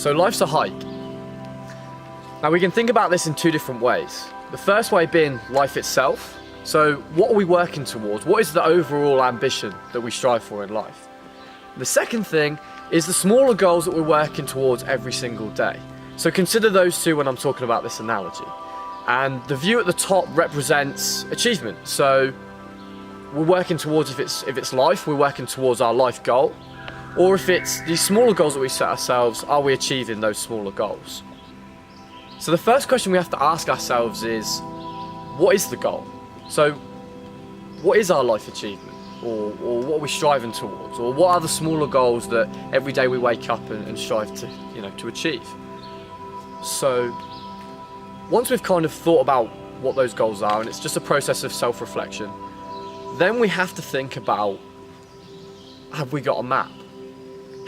So life's a hike. Now we can think about this in two different ways. The first way being life itself. So what are we working towards? What is the overall ambition that we strive for in life? The second thing is the smaller goals that we're working towards every single day. So consider those two when I'm talking about this analogy. And the view at the top represents achievement. So we're working towards, if it's life, we're working towards our life goal. Or if it's these smaller goals that we set ourselves, are we achieving those smaller goals? So the first question we have to ask ourselves is, what is the goal? So what is our life achievement? Or what are we striving towards? Or what are the smaller goals that every day we wake up and strive to achieve? So once we've kind of thought about what those goals are, and it's just a process of self-reflection, then we have to think about, have we got a map?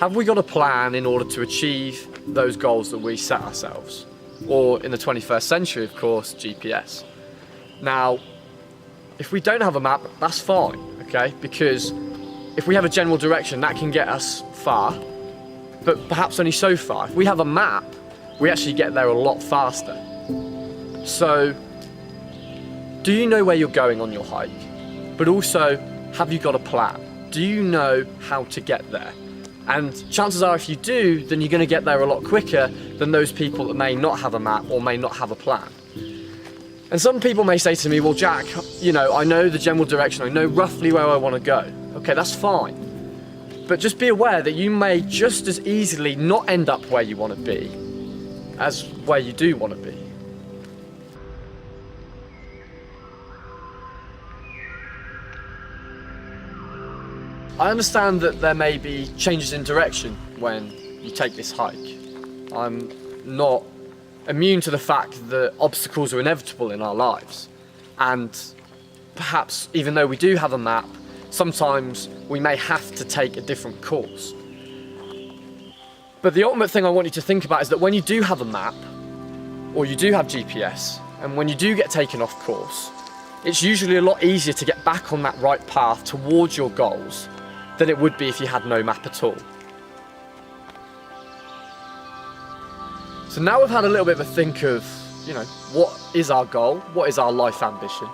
Have we got a plan in order to achieve those goals that we set ourselves? Or in the 21st century, of course, GPS. Now, if we don't have a map, that's fine, okay? Because if we have a general direction, that can get us far, but perhaps only so far. If we have a map, we actually get there a lot faster. So, do you know where you're going on your hike? But also, have you got a plan? Do you know how to get there? And chances are if you do, then you're going to get there a lot quicker than those people that may not have a map or may not have a plan. And some people may say to me, well, Jack, I know the general direction, I know roughly where I want to go. Okay, that's fine. But just be aware that you may just as easily not end up where you want to be as where you do want to be. I understand that there may be changes in direction when you take this hike. I'm not immune to the fact that obstacles are inevitable in our lives. And perhaps even though we do have a map, sometimes we may have to take a different course. But the ultimate thing I want you to think about is that when you do have a map, or you do have GPS, and when you do get taken off course, it's usually a lot easier to get back on that right path towards your goals than it would be if you had no map at all. So now we've had a little bit of a think of, what is our goal? What is our life ambition?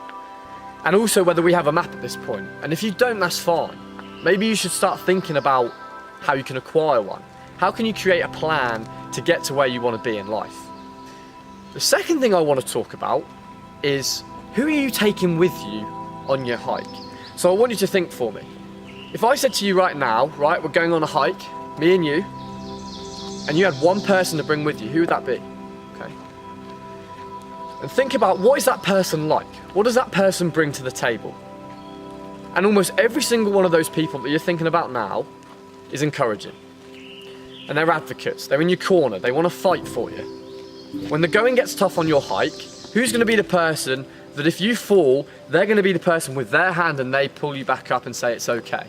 And also whether we have a map at this point. And if you don't, that's fine. Maybe you should start thinking about how you can acquire one. How can you create a plan to get to where you want to be in life? The second thing I want to talk about is, who are you taking with you on your hike? So I want you to think for me. If I said to you right now, we're going on a hike, me and you, and you had one person to bring with you, who would that be? Okay. And think about, what is that person like? What does that person bring to the table? And almost every single one of those people that you're thinking about now is encouraging. And they're advocates, they're in your corner, they want to fight for you. When the going gets tough on your hike, who's going to be the person that if you fall, they're going to be the person with their hand and they pull you back up and say it's okay?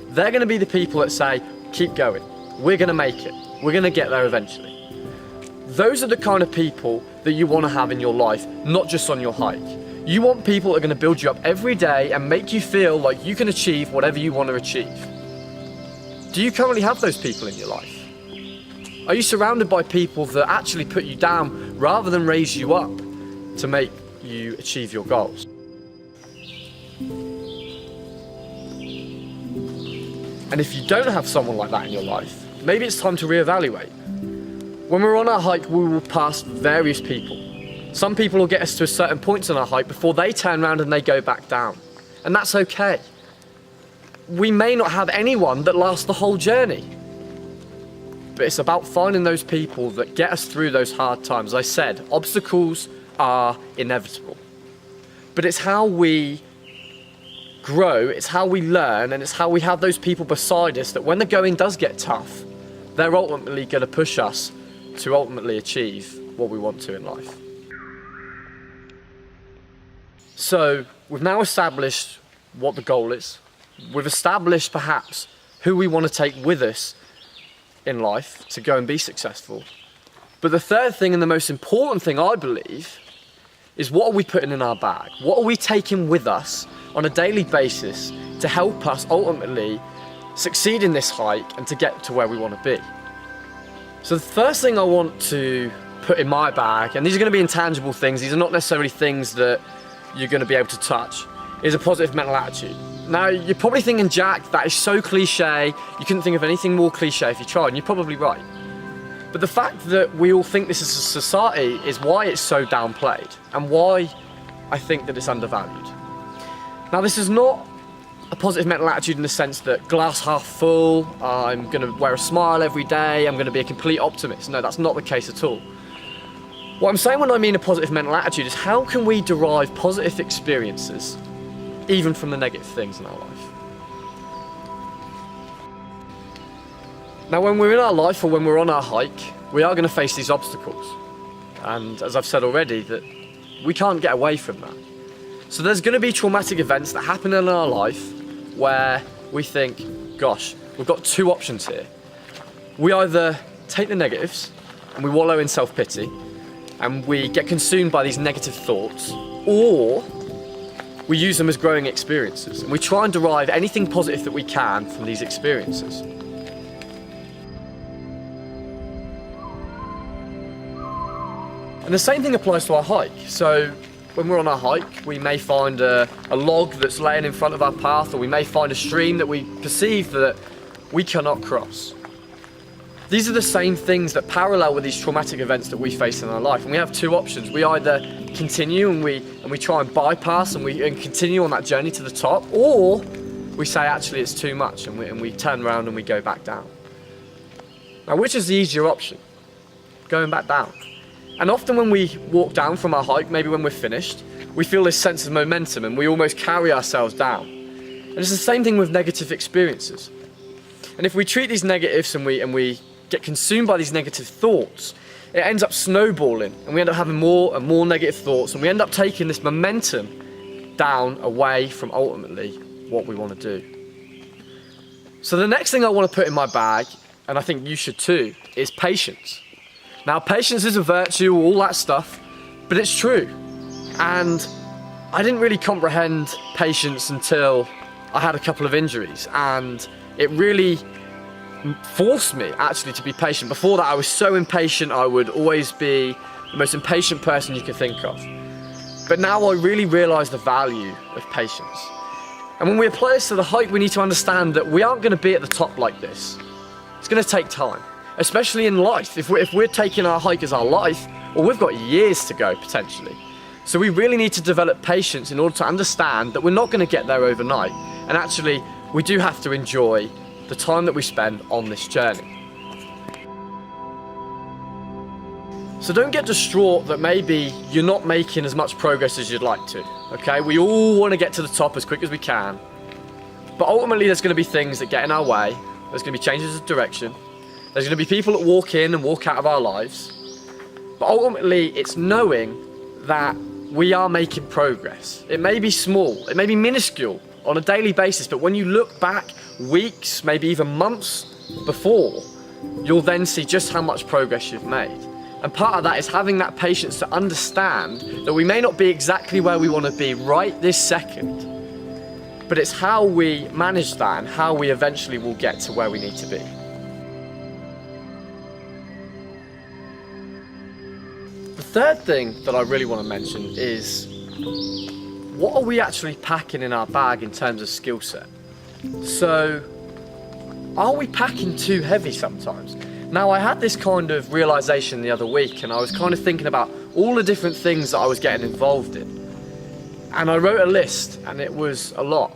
They're going to be the people that say, keep going, we're going to make it, we're going to get there eventually. Those are the kind of people that you want to have in your life, not just on your hike. You want people that are going to build you up every day and make you feel like you can achieve whatever you want to achieve. Do you currently have those people in your life? Are you surrounded by people that actually put you down rather than raise you up to make you achieve your goals? And if you don't have someone like that in your life, maybe it's time to reevaluate. When we're on our hike, we will pass various people. Some people will get us to a certain points on our hike before they turn around and they go back down. And that's okay. We may not have anyone that lasts the whole journey. But it's about finding those people that get us through those hard times. As I said, obstacles are inevitable. But it's how we grow, it's how we learn, and it's how we have those people beside us that when the going does get tough, they're ultimately going to push us to ultimately achieve what we want to in life. So we've now established what the goal is. We've established perhaps who we want to take with us in life to go and be successful. But the third thing, and the most important thing I believe, is what are we putting in our bag? What are we taking with us on a daily basis to help us ultimately succeed in this hike and to get to where we want to be? So the first thing I want to put in my bag, and these are going to be intangible things, these are not necessarily things that you're going to be able to touch, is a positive mental attitude. Now, you're probably thinking, Jack, that is so cliche, you couldn't think of anything more cliche if you tried, and you're probably right. But the fact that we all think this as a society is why it's so downplayed, and why I think that it's undervalued. Now, this is not a positive mental attitude in the sense that glass half full, I'm going to wear a smile every day, I'm going to be a complete optimist. No, that's not the case at all. What I'm saying when I mean a positive mental attitude is how can we derive positive experiences even from the negative things in our life. Now, when we're in our life or when we're on our hike, we are going to face these obstacles. And as I've said already, that we can't get away from that. So there's going to be traumatic events that happen in our life where we think, gosh, we've got two options here. We either take the negatives and we wallow in self-pity and we get consumed by these negative thoughts, or we use them as growing experiences and we try and derive anything positive that we can from these experiences. And the same thing applies to our hike. So when we're on our hike, we may find a log that's laying in front of our path, or we may find a stream that we perceive that we cannot cross. These are the same things that parallel with these traumatic events that we face in our life. And we have two options. We either continue and we try and bypass and continue on that journey to the top, or we say actually it's too much and we turn around and we go back down. Now, which is the easier option? Going back down. And often when we walk down from our hike, maybe when we're finished, we feel this sense of momentum and we almost carry ourselves down. And it's the same thing with negative experiences. And if we treat these negatives and we get consumed by these negative thoughts, it ends up snowballing and we end up having more and more negative thoughts, and we end up taking this momentum down away from ultimately what we want to do. So the next thing I want to put in my bag, and I think you should too, is patience. Now, patience is a virtue, all that stuff, but it's true. And I didn't really comprehend patience until I had a couple of injuries, and it really forced me actually to be patient. Before that, I was so impatient, I would always be the most impatient person you could think of. But now I really realise the value of patience. And when we apply this to the hike, we need to understand that we aren't going to be at the top like this. It's going to take time. Especially in life, if we're taking our hike as our life, well, we've got years to go potentially. So we really need to develop patience in order to understand that we're not going to get there overnight, and actually we do have to enjoy the time that we spend on this journey. So don't get distraught that maybe you're not making as much progress as you'd like to, okay? We all want to get to the top as quick as we can, but ultimately there's going to be things that get in our way. There's going to be changes of direction. There's going to be people that walk in and walk out of our lives. But ultimately, it's knowing that we are making progress. It may be small, it may be minuscule on a daily basis, but when you look back weeks, maybe even months before, you'll then see just how much progress you've made. And part of that is having that patience to understand that we may not be exactly where we want to be right this second, but it's how we manage that and how we eventually will get to where we need to be. The third thing that I really want to mention is, what are we actually packing in our bag in terms of skill set? So, are we packing too heavy sometimes? Now, I had this kind of realization the other week, and I was kind of thinking about all the different things that I was getting involved in. And I wrote a list, and it was a lot.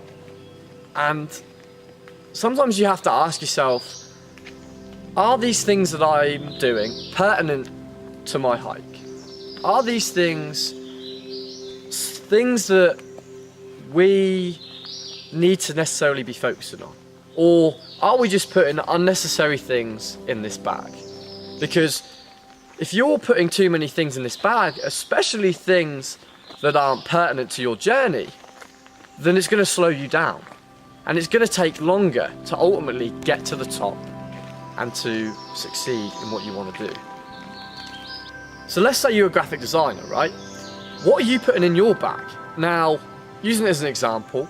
And sometimes you have to ask yourself, are these things that I'm doing pertinent to my hike? Are these things that we need to necessarily be focusing on? Or are we just putting unnecessary things in this bag? Because if you're putting too many things in this bag, especially things that aren't pertinent to your journey, then it's going to slow you down. And it's going to take longer to ultimately get to the top and to succeed in what you want to do. So let's say you're a graphic designer, right? What are you putting in your bag? Now, using it as an example,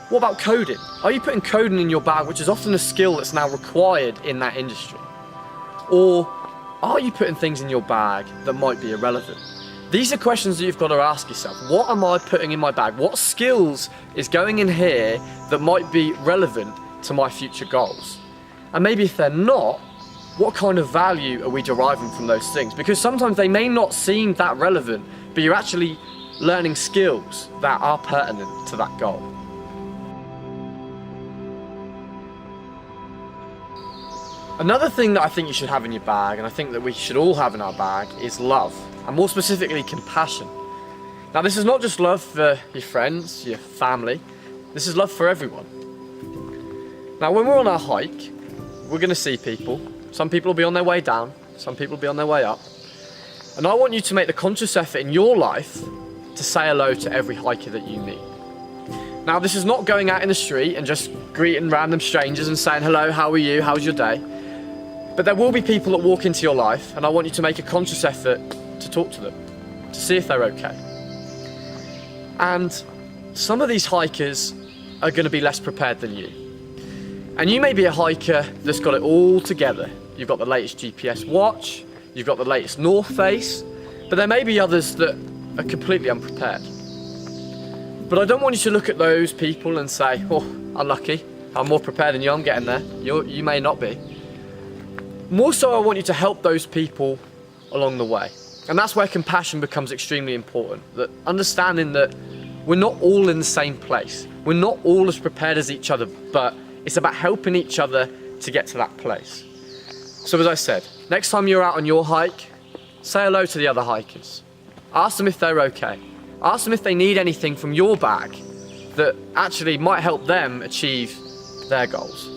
what about coding? Are you putting coding in your bag, which is often a skill that's now required in that industry? Or are you putting things in your bag that might be irrelevant? These are questions that you've got to ask yourself. What am I putting in my bag? What skills is going in here that might be relevant to my future goals? And maybe if they're not, what kind of value are we deriving from those things? Because sometimes they may not seem that relevant, but you're actually learning skills that are pertinent to that goal. Another thing that I think you should have in your bag, and I think that we should all have in our bag, is love, and more specifically compassion. Now this is not just love for your friends, your family, this is love for everyone. Now when we're on our hike, we're going to see people. Some people will be on their way down, some people will be on their way up. And I want you to make the conscious effort in your life to say hello to every hiker that you meet. Now this is not going out in the street and just greeting random strangers and saying, hello, how are you, how's your day? But there will be people that walk into your life, and I want you to make a conscious effort to talk to them, to see if they're okay. And some of these hikers are going to be less prepared than you. And you may be a hiker that's got it all together. You've got the latest GPS watch, you've got the latest North Face, but there may be others that are completely unprepared. But I don't want you to look at those people and say, oh, unlucky, I'm more prepared than you, I'm getting there. You may not be. More so, I want you to help those people along the way. And that's where compassion becomes extremely important. That understanding that we're not all in the same place. We're not all as prepared as each other, but it's about helping each other to get to that place. So as I said, next time you're out on your hike, say hello to the other hikers. Ask them if they're okay. Ask them if they need anything from your bag that actually might help them achieve their goals.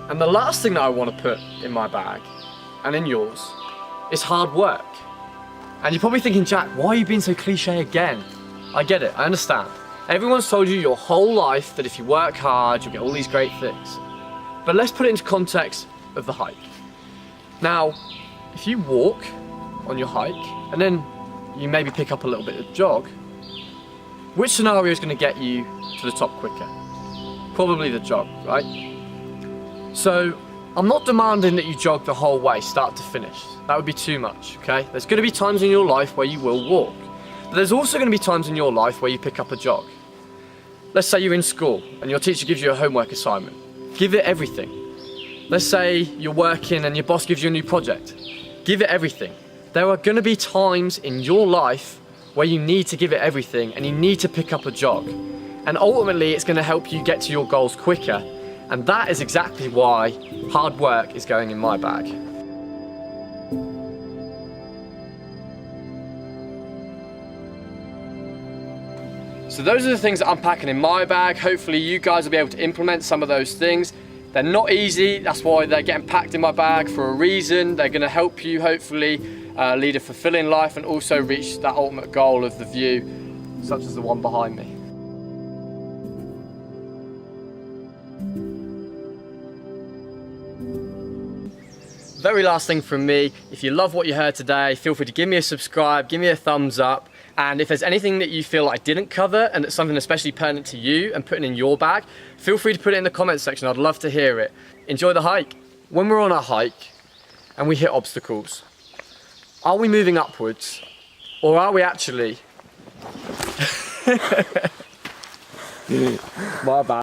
And the last thing that I want to put in my bag, and in yours, is hard work. And you're probably thinking, Jack, why are you being so cliche again? I get it, I understand. Everyone's told you your whole life that if you work hard, you'll get all these great things. But let's put it into context of the hike. Now, if you walk on your hike, and then you maybe pick up a little bit of jog, which scenario is going to get you to the top quicker? Probably the jog, right? So, I'm not demanding that you jog the whole way, start to finish. That would be too much, okay? There's going to be times in your life where you will walk. But there's also going to be times in your life where you pick up a jog. Let's say you're in school and your teacher gives you a homework assignment. Give it everything. Let's say you're working and your boss gives you a new project. Give it everything. There are going to be times in your life where you need to give it everything and you need to pick up a jog. And ultimately, it's going to help you get to your goals quicker. And that is exactly why hard work is going in my bag. So those are the things that I'm packing in my bag. Hopefully you guys will be able to implement some of those things. They're not easy, that's why they're getting packed in my bag for a reason. They're going to help you hopefully lead a fulfilling life and also reach that ultimate goal of the view, such as the one behind me. Very last thing from me, if you love what you heard today, feel free to give me a subscribe, give me a thumbs up, and if there's anything that you feel like I didn't cover and it's something especially pertinent to you and putting in your bag, feel free to put it in the comments section. I'd love to hear it. Enjoy the hike. When we're on our hike and we hit obstacles, are we moving upwards or are we actually... My bad.